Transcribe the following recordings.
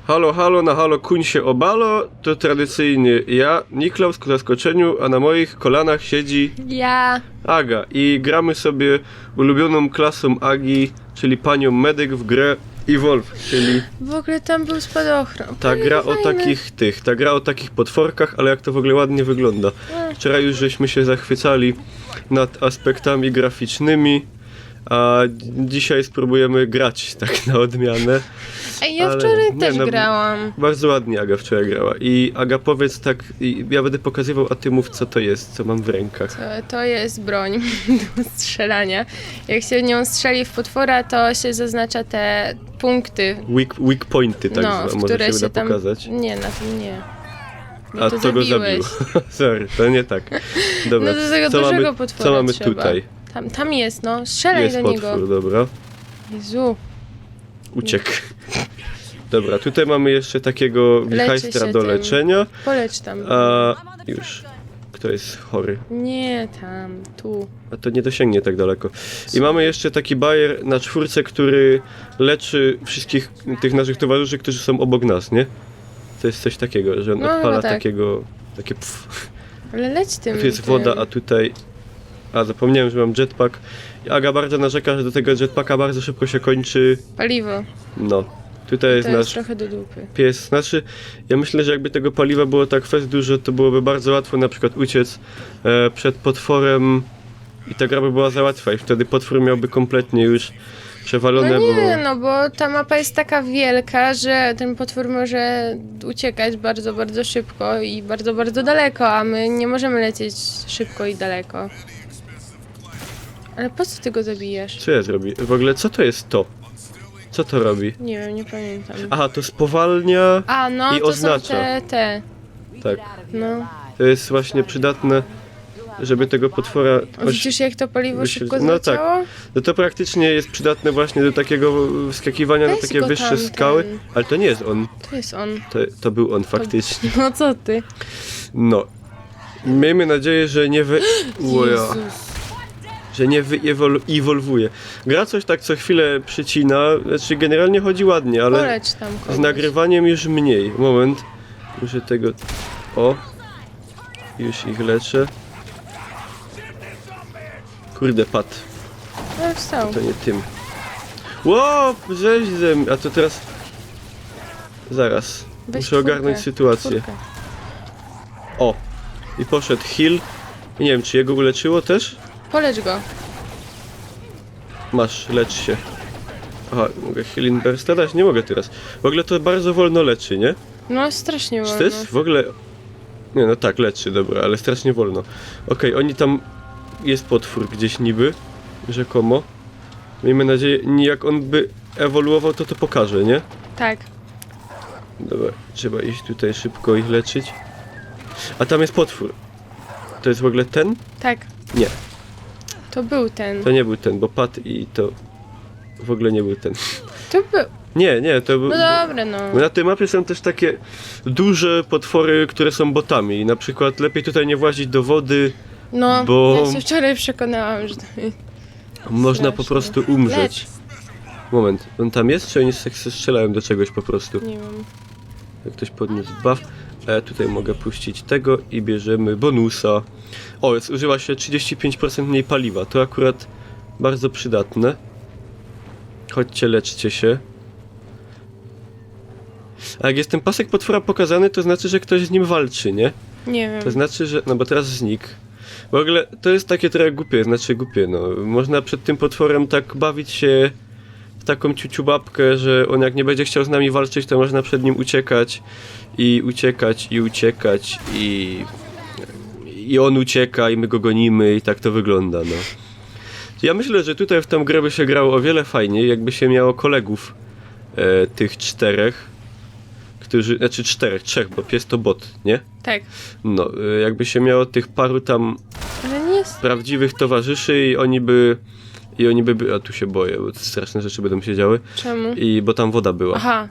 Halo, halo, na halo, kuń się obalo, to tradycyjnie ja, Niklaus ku zaskoczeniu, a na moich kolanach siedzi Ja. Aga i gramy sobie ulubioną klasą Agi, czyli panią medyk w grę Evolve, czyli W ogóle tam był spadochron. ta gra o ta gra o takich potworkach, ale jak to w ogóle ładnie wygląda. Wczoraj już żeśmy się zachwycali nad aspektami graficznymi, a dzisiaj spróbujemy grać tak na odmianę. Ej, ja ale wczoraj nie, też no, grałam. Bardzo ładnie Aga wczoraj grała. I Aga, powiedz tak, ja będę pokazywał, a ty mów, co to jest, co mam w rękach. To jest broń do strzelania. Jak się nią strzeli w potwora, to się zaznacza te punkty. Weak pointy, tak no, zwane, w może które się się uda tam... pokazać. Nie, na tym nie. A to go zabiło. Sorry, to nie tak. Dobra, No do tego co dużego mamy, potwora co mamy trzeba. tutaj? Tam jest, no. Strzelaj Jest do potwór, niego. dobra. Jezu. Uciekł. Dobra, tutaj mamy jeszcze takiego wichajstra się do tym. leczenia. Polecz tam. A już. Kto jest chory? Nie, tam, tu. A to nie dosięgnie tak daleko. I mamy jeszcze taki bajer na czwórce, który leczy wszystkich tych naszych towarzyszy, którzy są obok nas, nie? To jest coś takiego, że on No, odpala chyba tak. takie pff. Ale leć tym. Tu jest woda, a tutaj... A, zapomniałem, że mam jetpack. I Aga bardzo narzeka, że do tego jetpacka bardzo szybko się kończy... Paliwo. No. Tutaj jest To jest nasz trochę do dupy. pies. Znaczy, ja myślę, że jakby tego paliwa było tak fest dużo, to byłoby bardzo łatwo na przykład uciec przed potworem i ta gra by była za łatwa i wtedy potwór miałby kompletnie już przewalone, No nie, bo... no bo ta mapa jest taka wielka, że ten potwór może uciekać bardzo, bardzo szybko i bardzo, bardzo daleko, a my nie możemy lecieć szybko i daleko. Ale po co ty go zabijasz? Co ja zrobię? W ogóle co to jest to? Co to robi? Nie wiem, nie pamiętam. Aha, to spowalnia... A, no i to oznacza. są te, Tak. no. To jest właśnie przydatne, żeby tego potwora... Widzisz jak to paliwo wyświetl- szybko no tak. zleciało? No to praktycznie jest przydatne właśnie do takiego wskakiwania na Weź takie go wyższe tam, skały. ten. Ale to nie jest on. To jest on. To był on faktycznie. No co ty? No. Miejmy nadzieję, że nie Łoja. Jezus. Że nie wyewoluuje. Gra coś tak co chwilę przycina, znaczy generalnie chodzi ładnie, ale Poleć tam kogoś. z nagrywaniem już mniej. Moment. Muszę tego... O. Już ich leczę. Kurde, padł. No wstał. To nie tym. Ło, żeś ze mnie. A to teraz... Zaraz. Weź Muszę ogarnąć czwórkę, sytuację. czwórkę. O. I poszedł heal. I nie wiem, czy jego uleczyło też? Polecz go. Masz, lecz się. Aha, mogę healing burst dać? Nie mogę teraz. W ogóle to bardzo wolno leczy, nie? No strasznie Czy wolno. to jest w ogóle... Nie, no tak, leczy, dobra, ale strasznie wolno. Okej, oni tam... Jest potwór gdzieś niby, rzekomo. Miejmy nadzieję, jak on by ewoluował, to pokaże, nie? Tak. Dobra, trzeba iść tutaj szybko ich leczyć. A tam jest potwór. To jest w ogóle ten? Tak. Nie, To był ten. to nie był ten, bo padł i to... W ogóle nie był ten. To był. Nie, to był... No dobra, no. Bo na tej mapie są też takie duże potwory, które są botami. Na przykład lepiej tutaj nie włazić do wody, No, bo- ja się wczoraj przekonałam, że to jest... można po Strasznie. prostu umrzeć. Lecz. Moment, on tam jest, czy oni se strzelają do czegoś po prostu? Nie wiem. Jak ktoś podniósł buff. Tutaj mogę puścić tego i bierzemy bonusa. O, zużywa się 35% mniej paliwa. To akurat bardzo przydatne. Chodźcie, leczcie się. A jak jest ten pasek potwora pokazany, to znaczy, że ktoś z nim walczy, nie? Nie wiem. To znaczy, że... No bo teraz znikł. W ogóle to jest takie trochę głupie, no. Można przed tym potworem tak bawić się w taką ciuciubabkę, że on jak nie będzie chciał z nami walczyć, to można przed nim uciekać i uciekać i uciekać i on ucieka i my go gonimy i tak to wygląda, no. Ja myślę, że tutaj w tę grę by się grało o wiele fajniej, jakby się miało kolegów tych czterech, którzy, znaczy trzech, bo pies to bot, nie? Tak. No, jakby się miało tych paru tam Ale nie jest... prawdziwych towarzyszy i oni by... A tu się boję, bo straszne rzeczy będą się działy. Czemu? Bo tam woda była. Aha.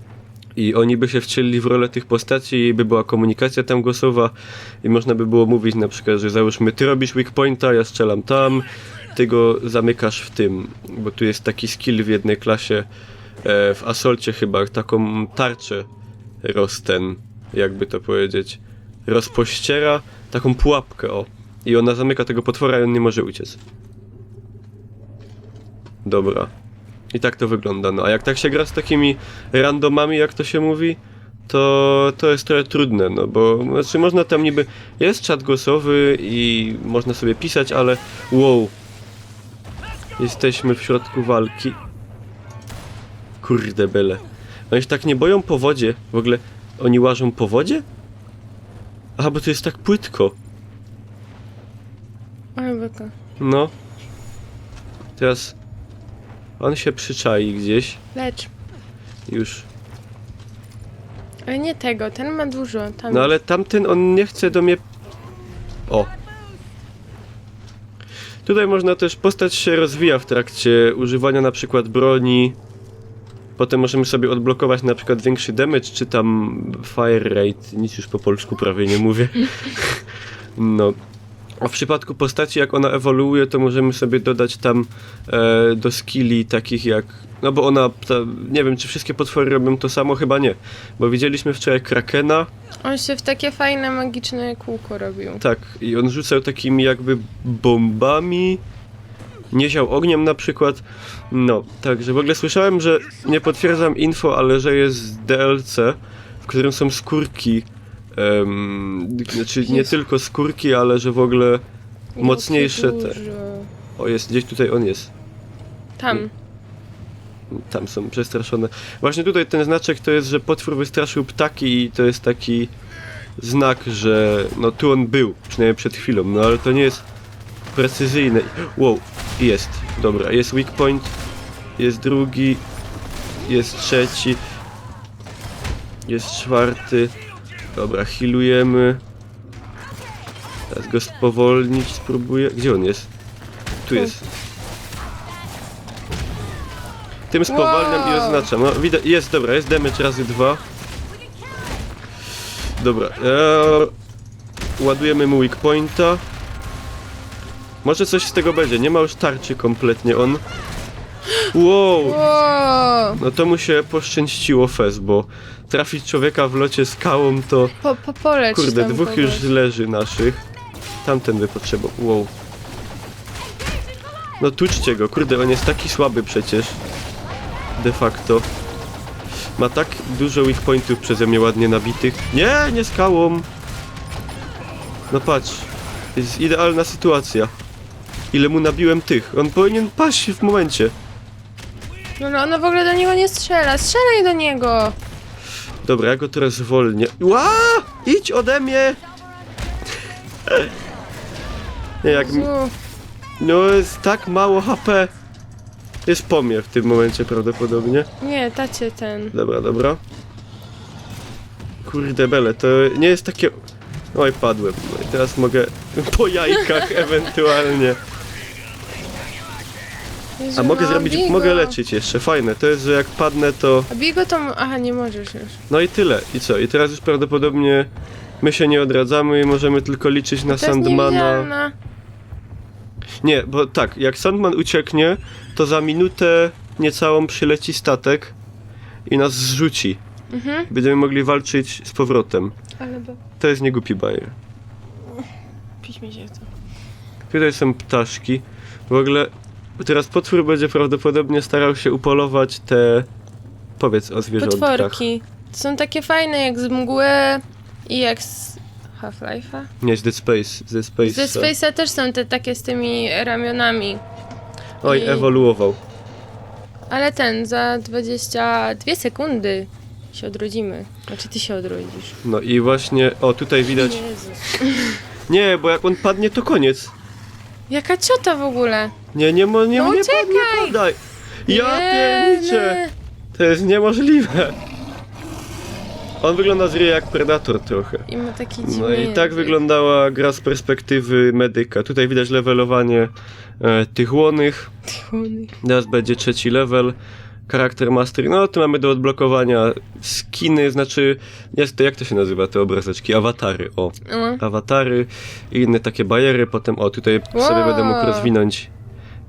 I oni by się wcielili w rolę tych postaci i by była komunikacja tam głosowa i można by było mówić na przykład, że załóżmy ty robisz weak pointa, ja strzelam tam, ty go zamykasz w tym, bo tu jest taki skill w jednej klasie w Assaulcie chyba, taką tarczę jakby to powiedzieć, rozpościera taką pułapkę, o. I ona zamyka tego potwora i on nie może uciec. Dobra. I tak to wygląda, no a jak tak się gra z takimi randomami, jak to się mówi, to jest trochę trudne, no bo znaczy można tam niby, jest czat głosowy i można sobie pisać, ale wow, jesteśmy w środku walki. Kurde bele. Oni się tak nie boją po wodzie, w ogóle oni łażą po wodzie? Aha, bo to jest tak płytko. Ale beka. No. Teraz on się przyczai gdzieś. Lecz. Już. Ale nie tego, ten ma dużo. Tam No jest. ale tamten, on nie chce do mnie... O. Tutaj można też, postać się rozwija w trakcie używania na przykład broni. Potem możemy sobie odblokować na przykład większy damage, czy tam fire rate. Nic już po polsku prawie nie mówię. No. A w przypadku postaci, jak ona ewoluuje, to możemy sobie dodać tam do skilli takich jak... No bo ona, nie wiem, czy wszystkie potwory robią to samo, chyba nie. Bo widzieliśmy wczoraj Krakena, On się w takie fajne, magiczne kółko robił. tak, i on rzucał takimi jakby bombami, nie ział ogniem na przykład. No, także w ogóle słyszałem, że, nie potwierdzam info, ale że jest DLC, w którym są skórki. Znaczy nie Jest. tylko skórki, ale że w ogóle mocniejsze te. Dużo. O, jest, gdzieś tutaj on jest. Tam. Tam są przestraszone. Właśnie tutaj ten znaczek to jest, że potwór wystraszył ptaki i to jest taki znak, że no tu on był, przynajmniej przed chwilą, no ale to nie jest precyzyjne. Wow, jest, dobra, jest weak point, jest drugi, jest trzeci, jest czwarty. Dobra, healujemy. Teraz go spowolnić spróbuję. Gdzie on jest? Tu jest. Tym spowalniam i oznaczam. No, widać, jest, dobra, jest damage razy 2. Dobra, ładujemy mu weak pointa. Może coś z tego będzie, nie ma już tarczy kompletnie on. Wow! Wow. No to mu się poszczęściło fez, bo trafić człowieka w locie skałą to... Polecz Kurde, tam dwóch kogoś. już leży naszych. Tamten by potrzebował. Wow. No tuczcie go, kurde, on jest taki słaby przecież. De facto. Ma tak dużo weak pointów przeze mnie ładnie nabitych. Nie, nie skałą. No patrz. Jest idealna sytuacja. Ile mu nabiłem tych. On powinien paść w momencie. No, ona w ogóle do niego nie strzela. Strzelaj do niego! Dobra, ja go teraz zwolnię. Ła! Idź ode mnie! Nie, jak... Jezu. No jest tak mało HP. Jest po mnie w tym momencie prawdopodobnie. Nie, tacie ten. Dobra, dobra. Kurde bele, to nie jest takie... Oj, padłem. No i teraz mogę po jajkach ewentualnie. Jezu, A mogę no, zrobić, bij mogę go. leczyć jeszcze. Fajne, to jest, że jak padnę to... A bij go to... Aha, nie możesz już. No i tyle. I co? I teraz już prawdopodobnie my się nie odradzamy i możemy tylko liczyć na To jest Sandmana. niewidzialna. Nie, bo tak, jak Sandman ucieknie, to za minutę niecałą przyleci statek i nas zrzuci. Mhm. Będziemy mogli walczyć z powrotem. Ale bo... To jest niegłupi bajer. Pić mi się chce. Tutaj są ptaszki. W ogóle teraz potwór będzie prawdopodobnie starał się upolować te... Powiedz o zwierzątkach. Potworki. To są takie fajne jak z mgły i jak z Half-Life'a. Nie, z Dead Space. Ze Space. Ze Space'a też są te takie z tymi ramionami. Oj, I- ewoluował. Ale ten, za 22 sekundy się odrodzimy. Znaczy ty się odrodzisz. No i właśnie, o tutaj widać... Jezus. Nie, bo jak on padnie, to koniec. Jaka ciota w ogóle? Nie, nie, No nie uciekaj! padaj. Ja pierniczę. nie. To jest niemożliwe. On wygląda z ryja jak Predator trochę. I ma taki dziwny No i tak język. wyglądała gra z perspektywy medyka. Tutaj widać levelowanie tych łonych. Teraz będzie 3. level. Charakter mastery. No to mamy do odblokowania skiny, znaczy jest to, jak to się nazywa te obrazeczki? Awatary, o. No. Awatary i inne takie bajery. Potem o, tutaj sobie będę mógł rozwinąć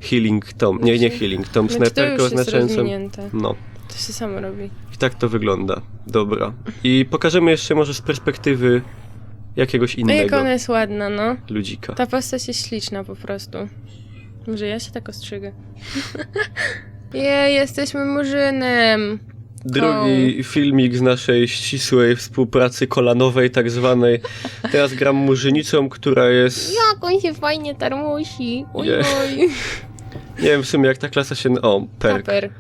healing tom. Nie healing tom, Znaczy, to snajperkę już jest oznaczającą. rozwinięte. No. To się samo robi. I tak to wygląda. Dobra. I pokażemy jeszcze może z perspektywy jakiegoś No jak innego ona jest ładna, no. ludzika. Ta postać jest śliczna po prostu. Może ja się tak ostrzygę. Jesteśmy murzynem. Drugi filmik z naszej ścisłej współpracy kolanowej tak zwanej. Teraz gram murzynicą, która jest... Jak on się fajnie tarmusi. Oj, Nie. oj. Nie wiem w sumie jak ta klasa się... O, perk. Taper.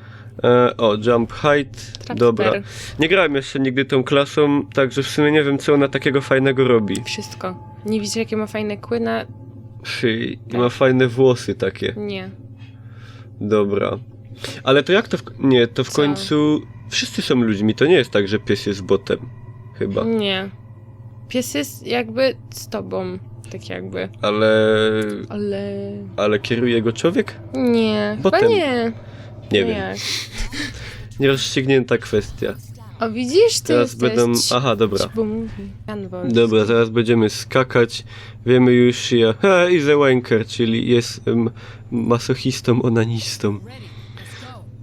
Jump height. Trapper. Dobra. Nie grałem jeszcze nigdy tą klasą, także w sumie nie wiem co ona takiego fajnego robi. Wszystko. Nie widzisz jakie ma fajne kłyna? I ma fajne włosy takie. Nie. Dobra. Ale to jak to nie, to w Co? końcu wszyscy są ludźmi, to nie jest tak, że pies jest botem. Chyba. Nie. Pies jest jakby z tobą. Tak jakby. Ale kieruje go człowiek? Nie. Botem. Chyba nie. Nie No wiem. jak? Nierozstrzygnięta kwestia. O widzisz, ty Teraz jesteś... będą... Aha, dobra. Bo mówi. Anwol. Dobra, zaraz będziemy skakać. Wiemy już, is a wanker, czyli jest masochistą, onanistą.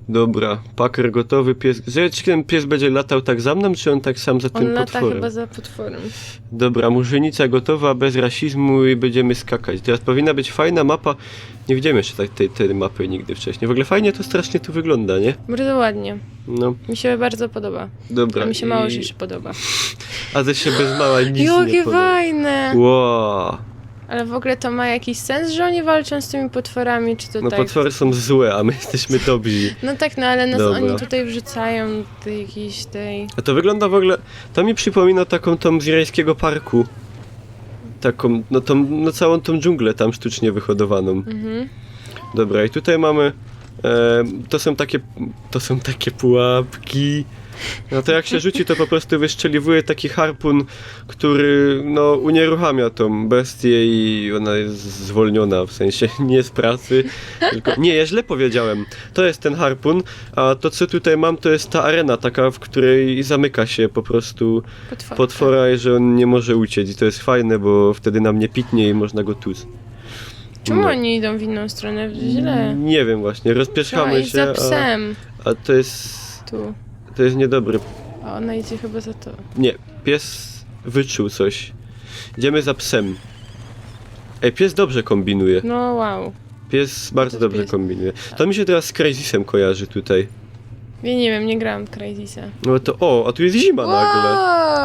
Dobra, Packer gotowy, pies... Czy ten pies będzie latał tak za mną, czy on tak sam za On tym lata potworem? chyba za potworem. Dobra, murzynica gotowa, bez rasizmu i będziemy skakać. Teraz powinna być fajna mapa. Nie widziałem jeszcze tej mapy nigdy wcześniej. W ogóle fajnie to strasznie tu wygląda, nie? Bardzo ładnie. No, Mi się bardzo podoba. dobra. A mi się mało rzeczy podoba. A ze się bez mała nic nie Jakie podoba. fajne! Wow. Ale w ogóle to ma jakiś sens, że oni walczą z tymi potworami, czy to No tak? potwory są złe, a my jesteśmy dobrzy. No tak, no ale nas Dobra. oni tutaj wrzucają do jakiejś tej... A to wygląda w ogóle... To mi przypomina taką tą z irańskiego parku. Taką, no całą tą dżunglę tam sztucznie wyhodowaną. Mhm. Dobra, i tutaj mamy... To są takie pułapki. No to jak się rzuci, to po prostu wystrzeliwuje taki harpun, który no unieruchamia tą bestię i ona jest zwolniona, w sensie nie z pracy, tylko... Nie, ja źle powiedziałem. To jest ten harpun, a to co tutaj mam, to jest ta arena taka, w której zamyka się po prostu potwora i że on nie może uciec i to jest fajne, bo wtedy nam nie pitnie i można go tłuc. Czemu No. oni idą w inną stronę? Źle. Nie wiem właśnie, rozpieszchamy Iść się, za psem. a to jest... Tu. To jest niedobry. A ona idzie chyba za to. Nie, pies wyczuł coś. Idziemy za psem. Ej, pies dobrze kombinuje. No wow. Pies bardzo To dobrze pies. kombinuje. To mi się teraz z Crazysem kojarzy tutaj. Ja nie wiem, nie grałam w Crazysa. No to, a tu jest zima nagle.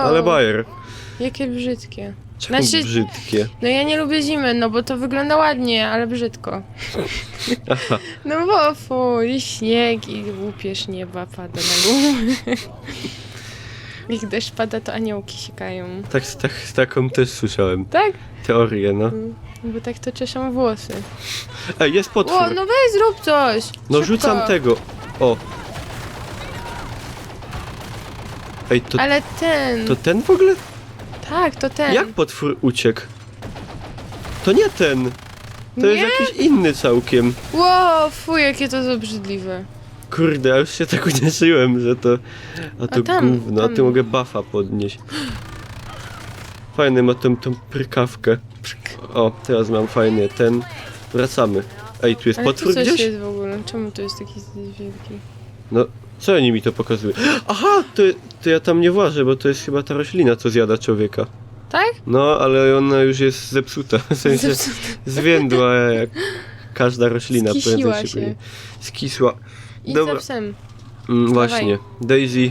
Ale bajer. Jakie brzydkie. Czemu Znaczy- brzydkie? No ja nie lubię zimy, no bo to wygląda ładnie, ale brzydko. Aha, No bo fuj, śnieg i łupież nieba pada na głowę. Jak deszcz pada, to aniołki sikają. taką też słyszałem. Tak? Teorię, no. Bo tak to czeszą włosy. Ej, jest potwór. O, no weź zrób coś! No Szybko. rzucam tego. O. Ej, Ale ten... to ten w ogóle? Tak, to ten. Jak potwór uciekł? To nie ten. To Nie? jest jakiś inny całkiem. Wow, fuj, jakie to jest obrzydliwe. Kurde, ja już się tak ucieszyłem, że to... A to tam, gówno, a tam. ty mogę buffa podnieść. Fajny ma tą prykawkę. O, teraz mam fajny ten. Wracamy. Ej, tu jest Ale tu potwór coś gdzieś? jest w ogóle. Czemu tu jest taki wielki? No, co oni mi to pokazują? Aha, to ja tam nie włażę, bo to jest chyba ta roślina, co zjada człowieka. Tak? No, ale ona już jest zepsuta, w sensie zwiędła jak każda roślina. Skisiła prędzej czy się. później. Skisła. Idź Dobra. za psem. Właśnie, Daisy.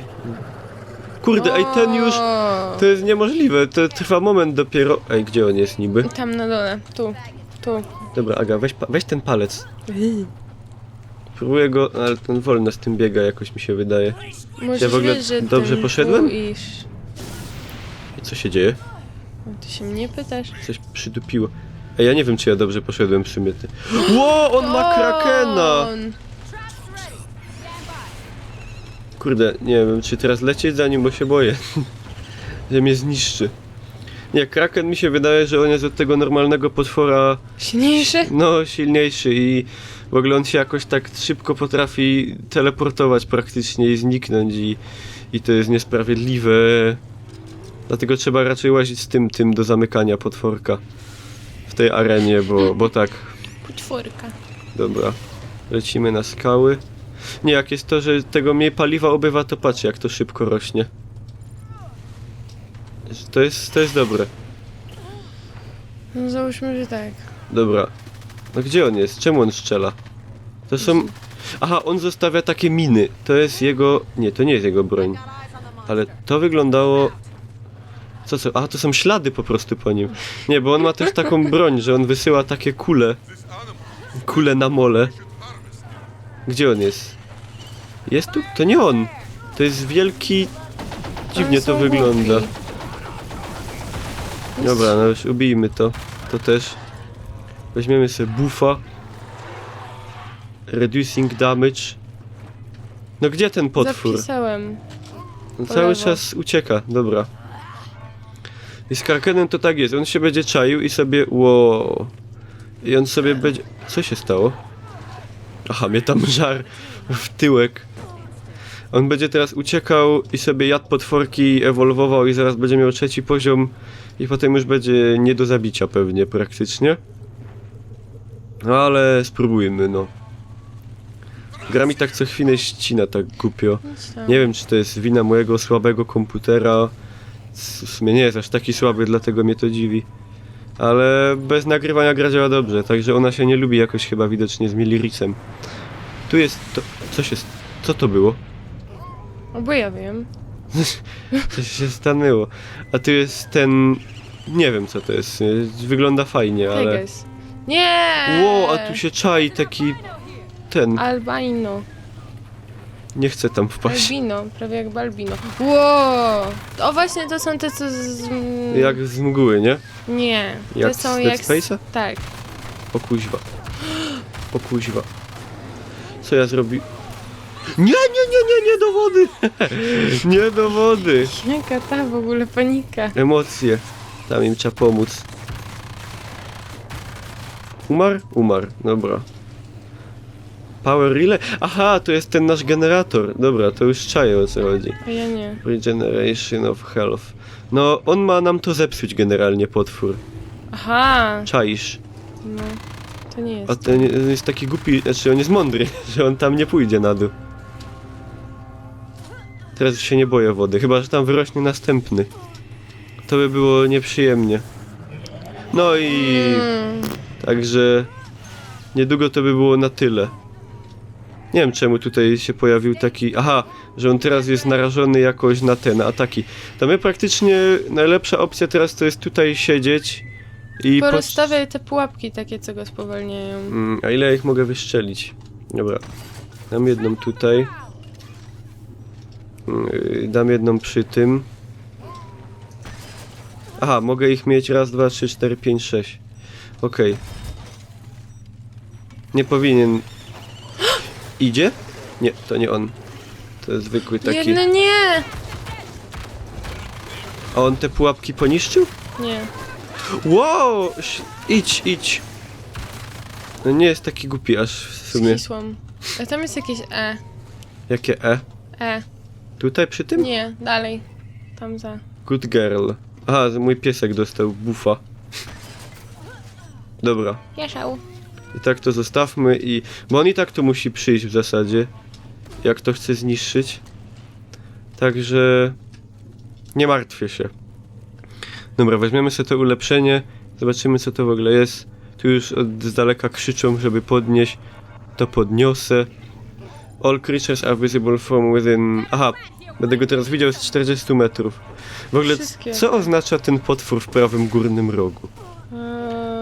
Kurde, ej, ten już... To jest niemożliwe, to trwa moment dopiero... Ej, gdzie on jest niby? Tam na dole, tu. Dobra, Aga, weź ten palec. Próbuję go, ale ten wolno z tym biega jakoś mi się wydaje. Możesz Ja w ogóle wiedzieć, że dobrze ten poszedłem? tu i... I co się dzieje? O, ty się mnie pytasz? Coś przydupiło. Ej, ja nie wiem, czy ja dobrze poszedłem w sumie. Ło, on ma krakena! On! Kurde, nie wiem, czy teraz lecieć za nim, bo się boję. Że mnie zniszczy. Nie, kraken mi się wydaje, że on jest od tego normalnego potwora... Silniejszy? No, silniejszy i w ogóle on się jakoś tak szybko potrafi teleportować praktycznie i zniknąć i to jest niesprawiedliwe. Dlatego trzeba raczej łazić z tym do zamykania potworka w tej arenie, bo tak. Potworka. Dobra, lecimy na skały. Nie, jak jest to, że tego mniej paliwa ubywa, to patrz jak to szybko rośnie. To jest dobre. No załóżmy, że tak. Dobra. No gdzie on jest? Czemu on strzela? To są... Aha, on zostawia takie miny. To jest jego... Nie, to nie jest jego broń. Ale to wyglądało... Co? Aha, to są ślady po prostu po nim. Nie, bo on ma też taką broń, że on wysyła takie kule. Kule na mole. Gdzie on jest? Jest tu? To nie on. To jest wielki... Dziwnie One to są wygląda. głupi. Dobra, no już ubijmy to. To też. Weźmiemy sobie buffa. Reducing damage. No gdzie ten potwór? Zapisałem. No, po cały lewo. czas ucieka, dobra. I z Krakenem to tak jest, on się będzie czaił i sobie... Wow. I on sobie będzie... Co się stało? Aha, mnie tam żar w tyłek. On będzie teraz uciekał i sobie jadł potworki, ewoluował i zaraz będzie miał 3. poziom i potem już będzie nie do zabicia pewnie praktycznie. No ale spróbujmy, no. Gra mi tak co chwilę ścina tak głupio. Idź tam. Nie wiem, czy to jest wina mojego słabego komputera. W sumie nie jest aż taki słaby, dlatego mnie to dziwi. Ale bez nagrywania gra działa dobrze, także ona się nie lubi jakoś chyba widocznie z Milirisem. Tu jest to... Co to było? O, bo ja wiem. Coś się stanęło. A tu jest ten... Nie wiem co to jest. Wygląda fajnie, ale... Teges. Nie! Ło, a tu się czai taki... Ten... Albino. Nie chcę tam wpaść. Albino, prawie jak Balbino. Ło! O właśnie, to są te, co z... Jak z mgły, nie? Nie, Jak te są z jak... Dead Space'a? Tak. O kuźwa. O kuźwa. Co ja zrobi... Nie do wody! Nie do wody! Jaka ta w ogóle panika. Emocje. Tam im trzeba pomóc. Umarł? Umarł. Dobra. Power relay? Aha, to jest ten nasz generator. Dobra, to już czaję o co chodzi. A ja nie. Regeneration of health. No, on ma nam to zepsuć generalnie, potwór. Aha! Czaisz. No, to nie A jest. ten jest taki głupi, znaczy on jest mądry, że on tam nie pójdzie na dół. Teraz już się nie boję wody, chyba że tam wyrośnie następny. To by było nieprzyjemnie. No i... Także... Niedługo to by było na tyle. Nie wiem czemu tutaj się pojawił taki... Aha, że on teraz jest narażony jakoś na te, na ataki. To my praktycznie najlepsza opcja teraz to jest tutaj siedzieć i... Porozstawiaj te pułapki takie, co go spowalniają. A ile ja ich mogę wystrzelić? Dobra. Dam jedną tutaj. Dam jedną przy tym. Aha, mogę ich mieć raz, 2, 3, 4, 5, 6. Okej. Nie powinien... Idzie? Nie, to nie on. To jest zwykły taki... Jedno nie! A on te pułapki poniszczył? Nie. Wow! Idź. No nie jest taki głupi aż w sumie. Ścisłam. A tam jest jakieś E. Jakie E? E. Tutaj przy tym? Nie, dalej. Tam za. Good girl. Aha, mój piesek dostał buffa. Dobra. Jaszał. I tak to zostawmy i... Bo on i tak tu musi przyjść w zasadzie. Jak to chce zniszczyć. Także... Nie martwię się. Dobra, weźmiemy sobie to ulepszenie. Zobaczymy co to w ogóle jest. Tu już z daleka krzyczą, żeby podnieść. To podniosę. All creatures are visible from within... Aha, będę go teraz widział z 40 metrów. W ogóle, Wszystkie. co oznacza ten potwór w prawym górnym rogu?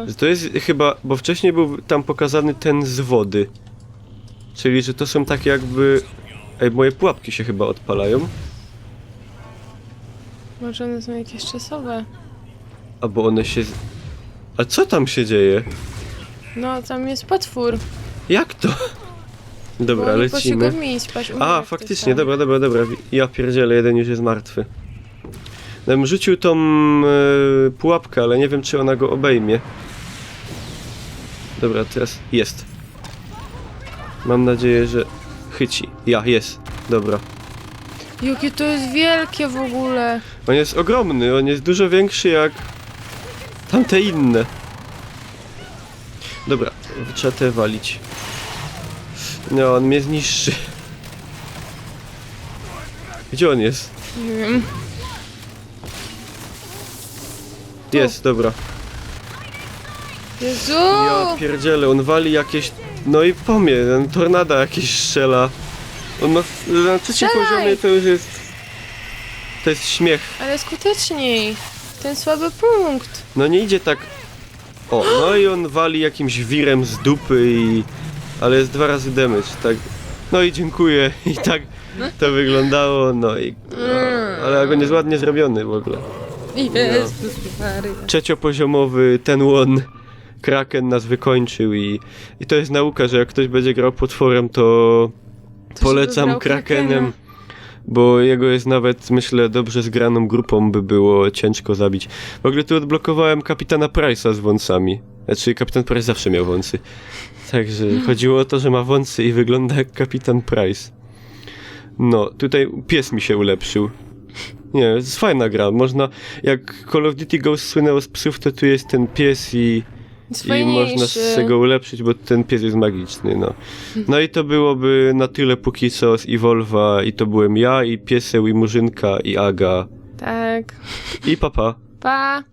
Że to jest chyba... Bo wcześniej był tam pokazany ten z wody. Czyli, że to są takie jakby... Ej, moje pułapki się chyba odpalają. Może one są jakieś czasowe. Albo one się... A co tam się dzieje? No, tam jest potwór. Jak to? Dobra, Bo oni poszli lecimy. go mieć, patrz, A, umiera faktycznie, ktoś tam. dobra. Ja pierdzielę, jeden już jest martwy. Ja bym rzucił tą pułapkę, ale nie wiem, czy ona go obejmie. Dobra, teraz jest. Mam nadzieję, że chyci. Jest. Dobra. Jakie to jest wielkie w ogóle. On jest ogromny, on jest dużo większy jak tamte inne. Dobra, trzeba te walić. No, on mnie zniszczy. Gdzie on jest? Nie wiem. Jest, dobra. Jezu! Ja pierdzielę, on wali jakieś... No i po mnie, ten tornada jakieś strzela. On ma... Na trzecim Strzelaj! poziomie to już jest... To jest śmiech. Ale skuteczniej. Ten słaby punkt. No nie idzie tak... O, no i on wali jakimś wirem z dupy i... Ale jest 2 razy damage, tak... No i dziękuję. I tak to wyglądało, no i... No, ale jak on jest ładnie zrobiony w ogóle. Jezus Maria. Trzeciopoziomowy, ten one... Kraken nas wykończył i to jest nauka, że jak ktoś będzie grał potworem, to żeby polecam brał Krakenem, Krakena. bo jego jest nawet, myślę, dobrze zgraną grupą by było ciężko zabić. W ogóle tu odblokowałem Kapitana Price'a z wąsami. Znaczy, Kapitan Price zawsze miał wąsy. Także chodziło o to, że ma wąsy i wygląda jak Kapitan Price. No, tutaj pies mi się ulepszył. Nie, jest fajna gra. Można, jak Call of Duty Ghost słynęło z psów, to tu jest ten pies i można z tego ulepszyć, bo ten pies jest magiczny, no. No i to byłoby na tyle póki co z Evolve'a i to byłem ja, i pieseł, i murzynka, i Aga, Tak. i papa. Pa.